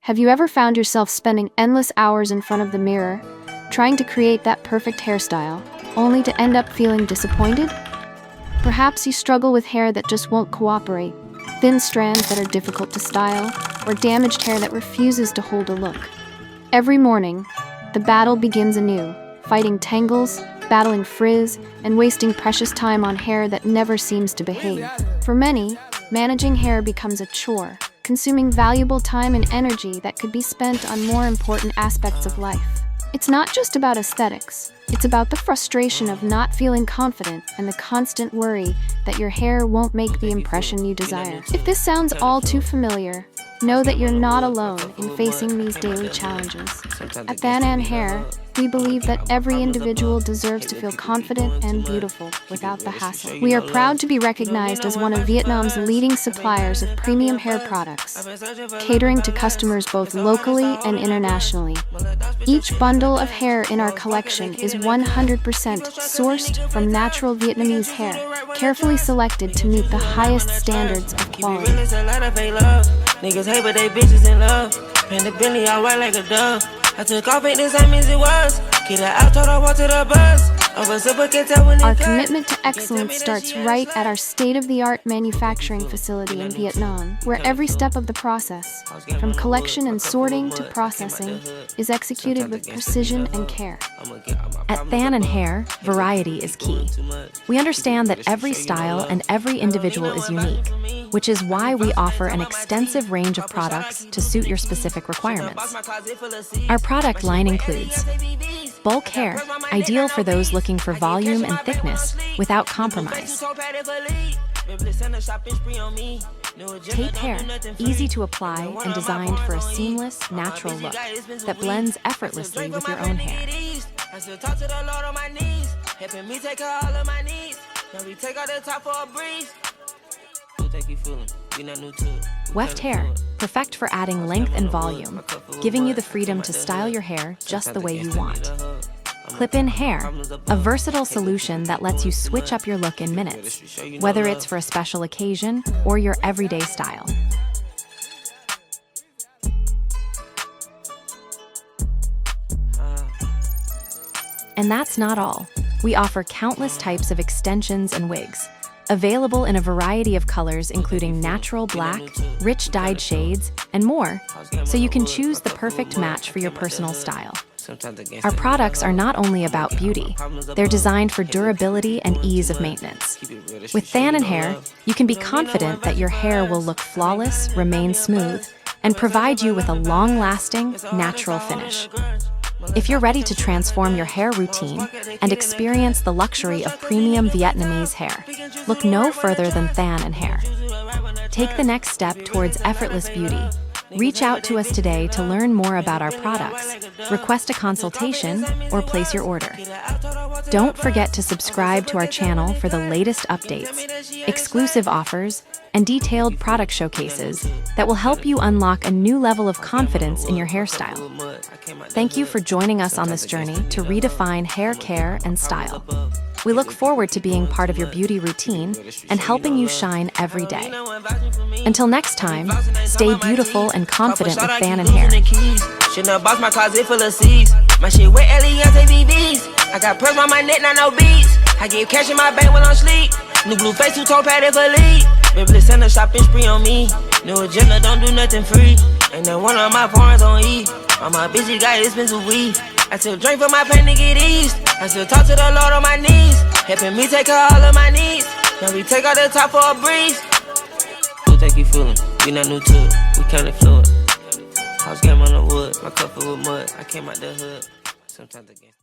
Have you ever found yourself spending endless hours in front of the mirror, trying to create that perfect hairstyle, only to end up feeling disappointed? Perhaps you struggle with hair that just won't cooperate, thin strands that are difficult to style, or damaged hair that refuses to hold a look. Every morning, the battle begins anew, fighting tangles, battling frizz, and wasting precious time on hair that never seems to behave. For many, managing hair becomes a chore, consuming valuable time and energy that could be spent on more important aspects of life. It's not just about aesthetics. It's about the frustration of not feeling confident and the constant worry that your hair won't make the impression you desire. If this sounds all too familiar, know that you're not alone in facing these daily challenges. At Thanh An Hair, we believe that every individual deserves to feel confident and beautiful without the hassle. We are proud to be recognized as one of Vietnam's leading suppliers of premium hair products, catering to customers both locally and internationally. Each bundle of hair in our collection is 100% sourced from natural Vietnamese hair, carefully selected to meet the highest standards of quality. Niggas hate but they bitches in love. Pen the Bentley out white like a dove. I took off, ain't the same as it was. Kid out, told her walk to the bus. Our commitment to excellence starts right at our state-of-the-art manufacturing facility in Vietnam, where every step of the process, from collection and sorting to processing, is executed with precision and care. At Thanh An Hair, variety is key. We understand that every style and every individual is unique, which is why we offer an extensive range of products to suit your specific requirements. Our product line includes bulk hair, ideal for those looking for volume and thickness without compromise. Tape hair, easy to apply and designed for a seamless, natural look that blends effortlessly with your own hair. Weft hair, perfect for adding length and volume, giving you the freedom to style your hair just the way you want. Clip-in hair, a versatile solution that lets you switch up your look in minutes, whether it's for a special occasion or your everyday style. And that's not all. We offer countless types of extensions and wigs, available in a variety of colors including natural black, rich dyed shades, and more, so you can choose the perfect match for your personal style. Our products are not only about beauty, they're designed for durability and ease of maintenance. With Thanh An Hair, you can be confident that your hair will look flawless, remain smooth, and provide you with a long-lasting, natural finish. If you're ready to transform your hair routine and experience the luxury of premium Vietnamese hair, look no further than Thanh An Hair. Take the next step towards effortless beauty. Reach out to us today to learn more about our products, request a consultation, or place your order. Don't forget to subscribe to our channel for the latest updates, exclusive offers, and detailed product showcases that will help you unlock a new level of confidence in your hairstyle. Thank you for joining us on this journey to redefine hair care and style. We look forward to being part of your beauty routine and helping you shine every day. Until next time, stay beautiful and confident with Thanh An Hair. Shouldn't box my closet full of C's. My shit wet, Eliantte BBs. I got pearls on my neck, not no beads. I get cash in my bank when I'm sleep. New blue face, two-tone padded for lead. Baby, send a shopping spree on me. New agenda, don't do nothing free. Ain't that one of my porns on E. All my bitches got expensive weed. I still drink for my pain to get eased. I still talk to the Lord on my knees, helping me take care of all of my needs. Now we take out the top for a breeze. We'll take you fooling, we not new to it, we kinda fluid. House game on the wood, my cup full with mud. I came out the hood, sometimes again.